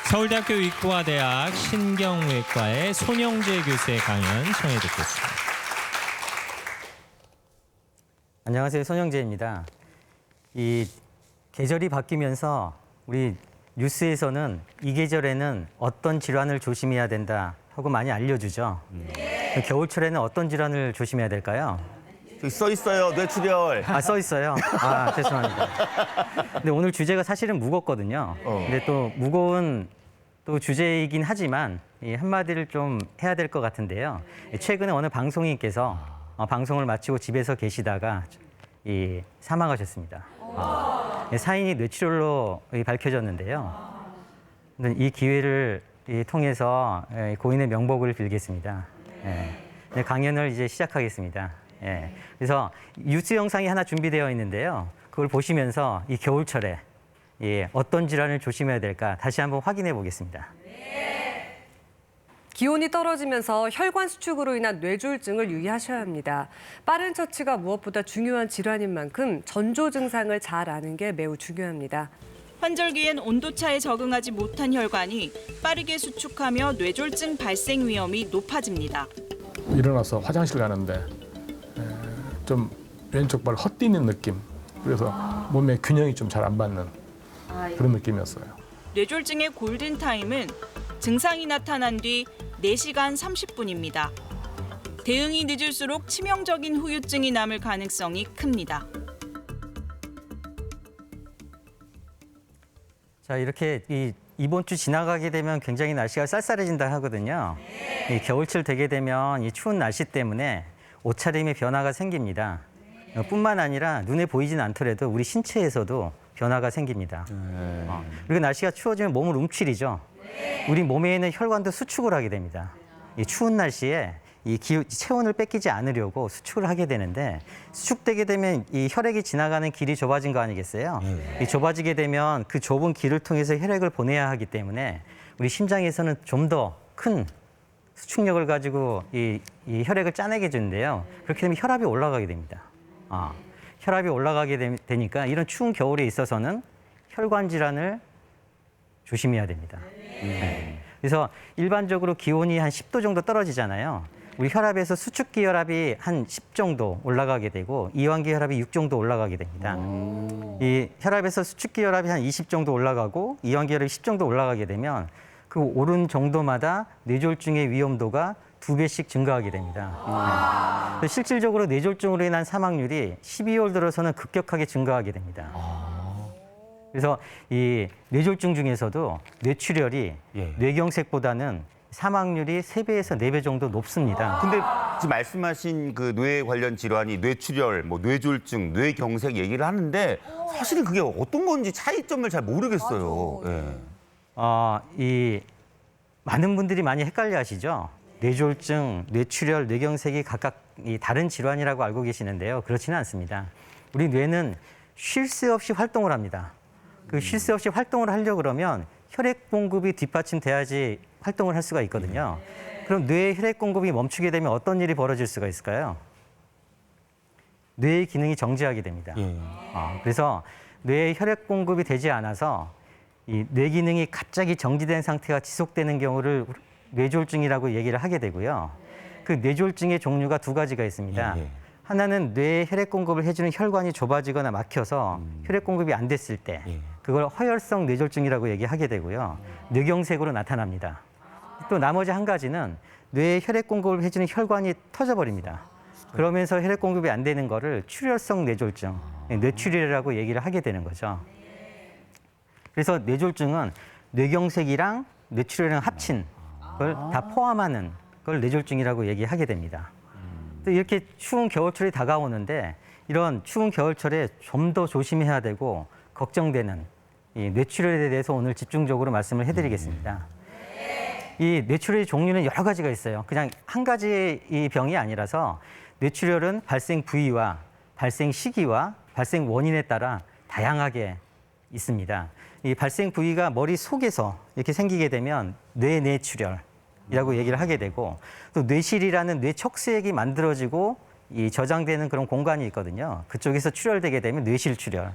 서울대학교 의과대학 신경외과의 손영재 교수의 강연 청해 듣겠습니다. 안녕하세요. 손영재입니다. 이 계절이 바뀌면서 우리 뉴스에서는 이 계절에는 어떤 질환을 조심해야 된다 하고 많이 알려주죠. 겨울철에는 어떤 질환을 조심해야 될까요? 저기 써 있어요. 뇌출혈. 써 있어요. 죄송합니다. 근데 오늘 주제가 사실은 무겁거든요. 근데 또 무거운 또 주제이긴 하지만 이 한마디를 좀 해야 될 것 같은데요. 최근에 어느 방송인께서 방송을 마치고 집에서 계시다가 사망하셨습니다. 사인이 뇌출혈로 밝혀졌는데요. 이 기회를 통해서 고인의 명복을 빌겠습니다. 강연을 이제 시작하겠습니다. 그래서 뉴스 영상이 하나 준비되어 있는데요. 그걸 보시면서 이 겨울철에 어떤 질환을 조심해야 될까 다시 한번 확인해 보겠습니다. 기온이 떨어지면서 혈관 수축으로 인한 뇌졸중을 유의하셔야 합니다. 빠른 처치가 무엇보다 중요한 질환인 만큼 전조 증상을 잘 아는 게 매우 중요합니다. 환절기엔 온도차에 적응하지 못한 혈관이 빠르게 수축하며 뇌졸중 발생 위험이 높아집니다. 일어나서 화장실 가는데 좀 왼쪽 발 헛디는 느낌. 그래서 몸의 균형이 좀 잘 안 받는 그런 느낌이었어요. 뇌졸중의 골든타임은 증상이 나타난 뒤 4시간 30분입니다. 대응이 늦을수록 치명적인 후유증이 남을 가능성이 큽니다. 자, 이렇게 이번 주 지나가게 되면 굉장히 날씨가 쌀쌀해진다 하거든요. 이 겨울철 되게 되면 이 추운 날씨 때문에 옷차림의 변화가 생깁니다. 뿐만 아니라 눈에 보이진 않더라도 우리 신체에서도 변화가 생깁니다. 그리고 날씨가 추워지면 몸을 움츠리죠. 우리 몸에 있는 혈관도 수축을 하게 됩니다. 이 추운 날씨에 체온을 뺏기지 않으려고 수축을 하게 되는데 수축되게 되면 이 혈액이 지나가는 길이 좁아진 거 아니겠어요? 이 좁아지게 되면 그 좁은 길을 통해서 혈액을 보내야 하기 때문에 우리 심장에서는 좀 더 큰 수축력을 가지고 이 혈액을 짜내게 되는데요. 그렇게 되면 혈압이 올라가게 됩니다. 혈압이 올라가게 되니까 이런 추운 겨울에 있어서는 혈관 질환을 조심해야 됩니다. 그래서 일반적으로 기온이 한 10도 정도 떨어지잖아요. 우리 혈압에서 수축기 혈압이 한 10 정도 올라가게 되고 이완기 혈압이 6 정도 올라가게 됩니다. 이 혈압에서 수축기 혈압이 한 20 정도 올라가고 이완기 혈압이 10 정도 올라가게 되면 그 오른 정도마다 뇌졸중의 위험도가 2배씩 증가하게 됩니다. 실질적으로 뇌졸중으로 인한 사망률이 12월 들어서는 급격하게 증가하게 됩니다. 그래서 이 뇌졸중 중에서도 뇌출혈이 뇌경색보다는 사망률이 3배에서 4배 정도 높습니다. 근데 지금 말씀하신 그 뇌 관련 질환이 뇌출혈, 뭐 뇌졸중, 뇌경색 얘기를 하는데 사실은 그게 어떤 건지 차이점을 잘 모르겠어요. 많은 분들이 많이 헷갈려 하시죠. 뇌졸중, 뇌출혈, 뇌경색이 각각 다른 질환이라고 알고 계시는데요. 그렇지는 않습니다. 우리 뇌는 쉴 새 없이 활동을 합니다. 그 쉴 새 없이 활동을 하려고 그러면 혈액 공급이 뒷받침돼야지 활동을 할 수가 있거든요. 그럼 뇌의 혈액 공급이 멈추게 되면 어떤 일이 벌어질 수가 있을까요? 뇌의 기능이 정지하게 됩니다. 그래서 뇌의 혈액 공급이 되지 않아서 이 뇌 기능이 갑자기 정지된 상태가 지속되는 경우를 뇌졸중이라고 얘기를 하게 되고요. 그 뇌졸중의 종류가 2가지가 있습니다. 하나는 뇌에 혈액 공급을 해주는 혈관이 좁아지거나 막혀서 혈액 공급이 안 됐을 때 그걸 허혈성 뇌졸중이라고 얘기하게 되고요. 뇌경색으로 나타납니다. 또 나머지 한 가지는 뇌에 혈액 공급을 해주는 혈관이 터져버립니다. 그러면서 혈액 공급이 안 되는 거를 출혈성 뇌졸중, 뇌출혈이라고 얘기를 하게 되는 거죠. 그래서 뇌졸중은 뇌경색이랑 뇌출혈이랑 합친 걸 다 포함하는 걸 뇌졸중이라고 얘기하게 됩니다. 또 이렇게 추운 겨울철이 다가오는데 이런 추운 겨울철에 좀 더 조심해야 되고 걱정되는 이 뇌출혈에 대해서 오늘 집중적으로 말씀을 해드리겠습니다. 이 뇌출혈의 종류는 여러 가지가 있어요. 그냥 한 가지 이 병이 아니라서 뇌출혈은 발생 부위와 발생 시기와 발생 원인에 따라 다양하게 있습니다. 이 발생 부위가 머리 속에서 이렇게 생기게 되면 뇌내출혈이라고 얘기를 하게 되고 또 뇌실이라는 뇌척수액이 만들어지고 이 저장되는 그런 공간이 있거든요. 그쪽에서 출혈되게 되면 뇌실출혈.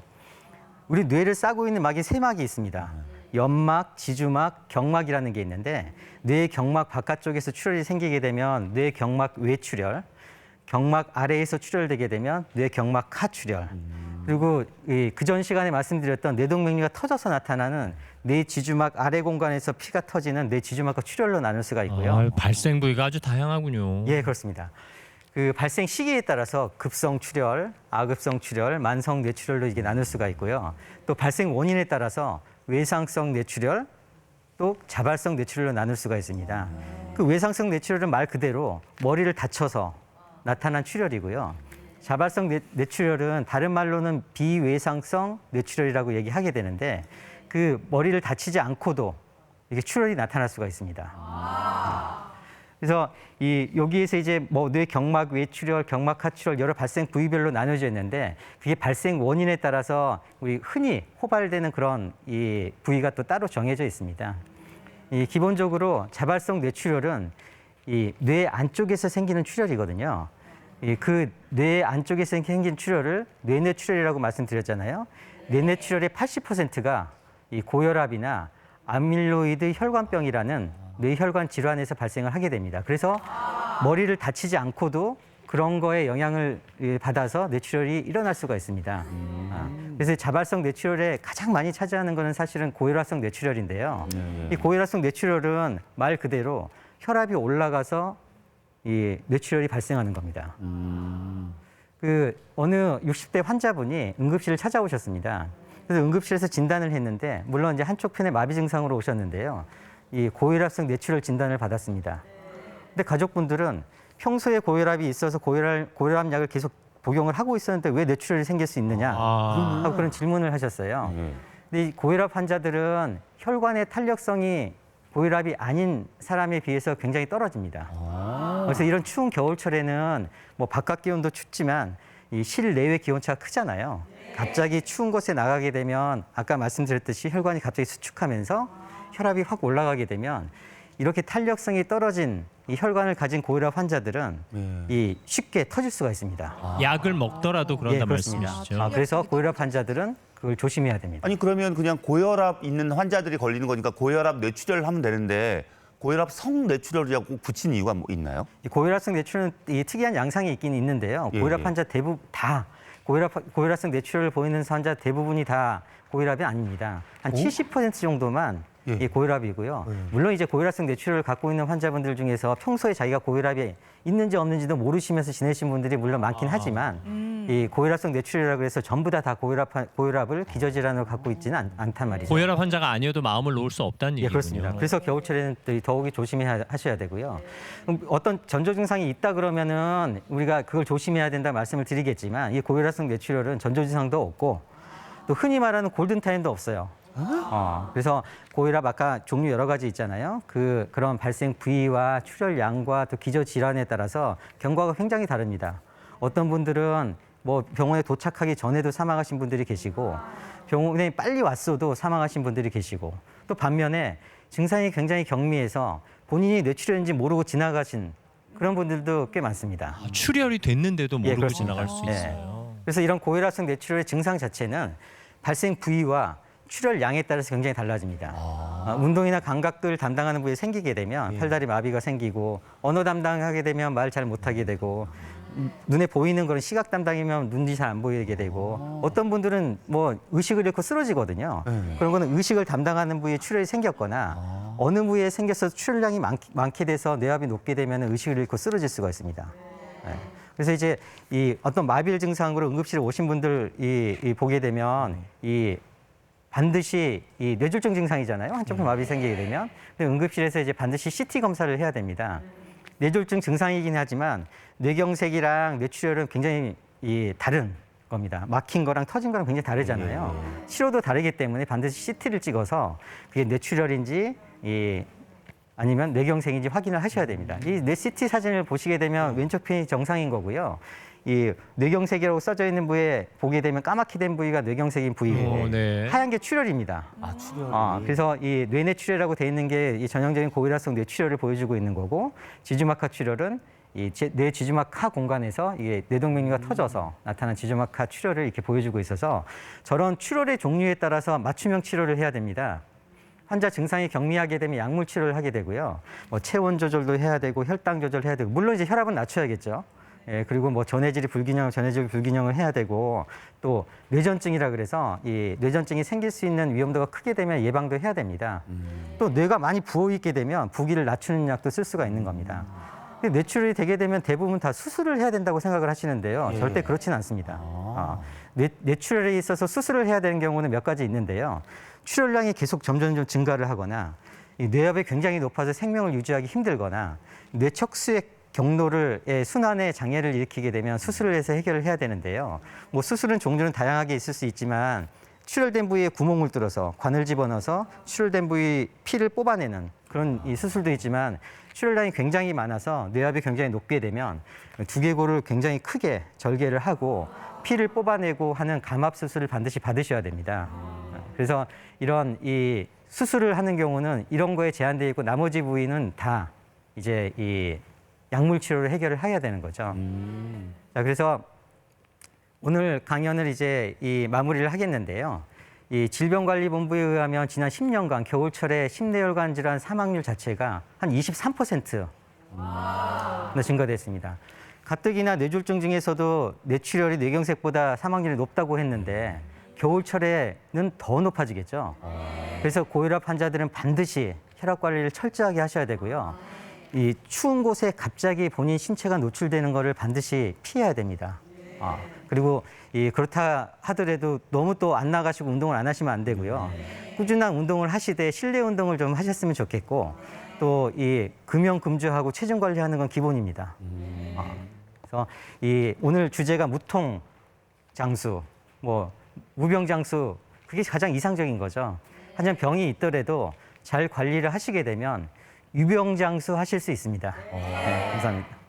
우리 뇌를 싸고 있는 막이 3막이 있습니다. 연막, 지주막, 경막이라는 게 있는데 뇌 경막 바깥쪽에서 출혈이 생기게 되면 뇌 경막 외출혈, 경막 아래에서 출혈되게 되면 뇌 경막 하출혈. 그리고 그전 시간에 말씀드렸던 뇌동맥류가 터져서 나타나는 뇌 지주막 아래 공간에서 피가 터지는 뇌 지주막과 출혈로 나눌 수가 있고요. 발생 부위가 아주 다양하군요. 예, 그렇습니다. 그 발생 시기에 따라서 급성 출혈, 아급성 출혈, 만성 뇌출혈로 이게 나눌 수가 있고요. 또 발생 원인에 따라서 외상성 뇌출혈, 또 자발성 뇌출혈로 나눌 수가 있습니다. 그 외상성 뇌출혈은 말 그대로 머리를 다쳐서 나타난 출혈이고요. 자발성 뇌출혈은 다른 말로는 비외상성 뇌출혈이라고 얘기하게 되는데 그 머리를 다치지 않고도 이게 출혈이 나타날 수가 있습니다. 그래서 여기에서 이제 뭐 뇌 경막 외출혈, 경막 하출혈 여러 발생 부위별로 나눠져 있는데 그게 발생 원인에 따라서 우리 흔히 호발되는 그런 이 부위가 또 따로 정해져 있습니다. 기본적으로 자발성 뇌출혈은 이 뇌 안쪽에서 생기는 출혈이거든요. 그 뇌 안쪽에서 생긴 출혈을 뇌뇌출혈이라고 말씀드렸잖아요. 뇌뇌출혈의 80%가 이 고혈압이나 아밀로이드 혈관병이라는 뇌혈관 질환에서 발생을 하게 됩니다. 그래서 머리를 다치지 않고도 그런 거에 영향을 받아서 뇌출혈이 일어날 수가 있습니다. 그래서 자발성 뇌출혈에 가장 많이 차지하는 것은 사실은 고혈압성 뇌출혈인데요. 이 고혈압성 뇌출혈은 말 그대로 혈압이 올라가서 이 뇌출혈이 발생하는 겁니다. 그 어느 60대 환자분이 응급실을 찾아오셨습니다. 그래서 응급실에서 진단을 했는데 물론 이제 한쪽 편에 마비 증상으로 오셨는데요. 이 고혈압성 뇌출혈 진단을 받았습니다. 근데 가족분들은 평소에 고혈압이 있어서 고혈압 약을 계속 복용을 하고 있었는데 왜 뇌출혈이 생길 수 있느냐 하고 그런 질문을 하셨어요. 근데 이 고혈압 환자들은 혈관의 탄력성이 고혈압이 아닌 사람에 비해서 굉장히 떨어집니다. 그래서 이런 추운 겨울철에는 뭐 바깥 기온도 춥지만 이 실내외 기온차가 크잖아요. 갑자기 추운 곳에 나가게 되면 아까 말씀드렸듯이 혈관이 갑자기 수축하면서 혈압이 확 올라가게 되면 이렇게 탄력성이 떨어진 이 혈관을 가진 고혈압 환자들은 이 쉽게 터질 수가 있습니다. 약을 먹더라도 그런다 그렇습니다. 말씀이시죠. 그래서 고혈압 환자들은 그걸 조심해야 됩니다. 아니 그러면 그냥 고혈압 있는 환자들이 걸리는 거니까 고혈압 뇌출혈을 하면 되는데 고혈압성 뇌출혈이라고 꼭 붙인 이유가 뭐 있나요? 이 고혈압성 뇌출혈은 이 특이한 양상이 있긴 있는데요. 고혈압 환자 대부분 다 고혈압성 뇌출혈을 보이는 환자 대부분이 다 고혈압이 아닙니다. 한 70% 정도만 이 고혈압이고요. 물론 이제 고혈압성 뇌출혈을 갖고 있는 환자분들 중에서 평소에 자기가 고혈압이 있는지 없는지도 모르시면서 지내신 분들이 물론 많긴 하지만 이 고혈압성 뇌출혈이라고 해서 전부 다 고혈압을 기저질환으로 갖고 있지는 않단 말이죠. 고혈압 환자가 아니어도 마음을 놓을 수 없다는 예, 얘기군요. 그렇습니다. 그래서 겨울철에는 더욱이 조심하셔야 되고요. 어떤 전조 증상이 있다 그러면은 우리가 그걸 조심해야 된다 말씀을 드리겠지만 이 고혈압성 뇌출혈은 전조 증상도 없고 또 흔히 말하는 골든타임도 없어요. 그래서 고혈압 아까 종류 여러 가지 있잖아요. 그런 발생 부위와 출혈량과 또 기저 질환에 따라서 경과가 굉장히 다릅니다. 어떤 분들은 뭐 병원에 도착하기 전에도 사망하신 분들이 계시고 병원에 빨리 왔어도 사망하신 분들이 계시고 또 반면에 증상이 굉장히 경미해서 본인이 뇌출혈인지 모르고 지나가신 그런 분들도 꽤 많습니다. 출혈이 됐는데도 모르고 그렇습니다. 지나갈 수 예. 있어요. 그래서 이런 고혈압성 뇌출혈의 증상 자체는 발생 부위와 출혈량에 따라서 굉장히 달라집니다. 운동이나 감각들 담당하는 부위에 생기게 되면 팔다리 마비가 생기고 언어 담당하게 되면 말 잘 못하게 되고 눈에 보이는 거는 시각 담당이면 눈이 잘 안 보이게 되고 어떤 분들은 뭐 의식을 잃고 쓰러지거든요. 그런 거는 의식을 담당하는 부위에 출혈이 생겼거나 어느 부위에 생겨서 출혈량이 많게 돼서 뇌압이 높게 되면 의식을 잃고 쓰러질 수가 있습니다. 그래서 이제 이 어떤 마비를 증상으로 응급실에 오신 분들 보게 되면 반드시 이 뇌졸중 증상이잖아요. 한쪽편 마비 생기게 되면 응급실에서 이제 반드시 CT 검사를 해야 됩니다. 뇌졸중 증상이긴 하지만 뇌경색이랑 뇌출혈은 굉장히 다른 겁니다. 막힌 거랑 터진 거랑 굉장히 다르잖아요. 치료도 다르기 때문에 반드시 CT를 찍어서 그게 뇌출혈인지 아니면 뇌경색인지 확인을 하셔야 됩니다. 이 뇌 CT 사진을 보시게 되면 왼쪽 편이 정상인 거고요. 이 뇌경색이라고 써져 있는 부위에 보게 되면 까맣게 된 부위가 뇌경색인 부위고 네. 하얀 게 출혈입니다. 출혈. 그래서 이 뇌내출혈이라고 돼 있는 게 이 전형적인 고혈압성 뇌출혈을 보여주고 있는 거고 지주막하 출혈은 이 뇌 지주막하 공간에서 이게 뇌동맥류가 터져서 나타난 지주막하 출혈을 이렇게 보여주고 있어서 저런 출혈의 종류에 따라서 맞춤형 치료를 해야 됩니다. 환자 증상이 경미하게 되면 약물 치료를 하게 되고요. 뭐 체온 조절도 해야 되고 혈당 조절해야 되고 물론 이제 혈압은 낮춰야겠죠. 예, 그리고 뭐 전해질 불균형을 해야 되고 또 뇌전증이라 그래서 이 뇌전증이 생길 수 있는 위험도가 크게 되면 예방도 해야 됩니다. 또 뇌가 많이 부어 있게 되면 부기를 낮추는 약도 쓸 수가 있는 겁니다. 근데 뇌출혈이 되게 되면 대부분 다 수술을 해야 된다고 생각을 하시는데요. 절대 그렇지는 않습니다. 뇌출혈에 있어서 수술을 해야 되는 경우는 몇 가지 있는데요. 출혈량이 계속 점점 증가를 하거나 이 뇌압이 굉장히 높아서 생명을 유지하기 힘들거나 뇌척수의 경로의 순환에 장애를 일으키게 되면 수술을 해서 해결을 해야 되는데요. 뭐 수술은 종류는 다양하게 있을 수 있지만 출혈된 부위에 구멍을 뚫어서 관을 집어넣어서 출혈된 부위 피를 뽑아내는 그런 이 수술도 있지만 출혈량이 굉장히 많아서 뇌압이 굉장히 높게 되면 두개골을 굉장히 크게 절개를 하고 피를 뽑아내고 하는 감압 수술을 반드시 받으셔야 됩니다. 그래서 이런 이 수술을 하는 경우는 이런 거에 제한되어 있고 나머지 부위는 다 이제 이 약물 치료를 해결을 해야 되는 거죠. 자, 그래서 오늘 강연을 이제 이 마무리를 하겠는데요. 이 질병관리본부에 의하면 지난 10년간 겨울철에 심내혈관 질환 사망률 자체가 한 23% 증가됐습니다. 가뜩이나 뇌졸중 중에서도 뇌출혈이 뇌경색보다 사망률이 높다고 했는데 겨울철에는 더 높아지겠죠. 그래서 고혈압 환자들은 반드시 혈압 관리를 철저하게 하셔야 되고요. 이 추운 곳에 갑자기 본인 신체가 노출되는 것을 반드시 피해야 됩니다. 그리고 그렇다 하더라도 너무 또 안 나가시고 운동을 안 하시면 안 되고요. 꾸준한 운동을 하시되 실내 운동을 좀 하셨으면 좋겠고 또 이 금연 금주하고 체중 관리하는 건 기본입니다. 그래서 오늘 주제가 무통 장수, 뭐 무병 장수 그게 가장 이상적인 거죠. 하지만 병이 있더라도 잘 관리를 하시게 되면 유병장수 하실 수 있습니다. 네, 감사합니다.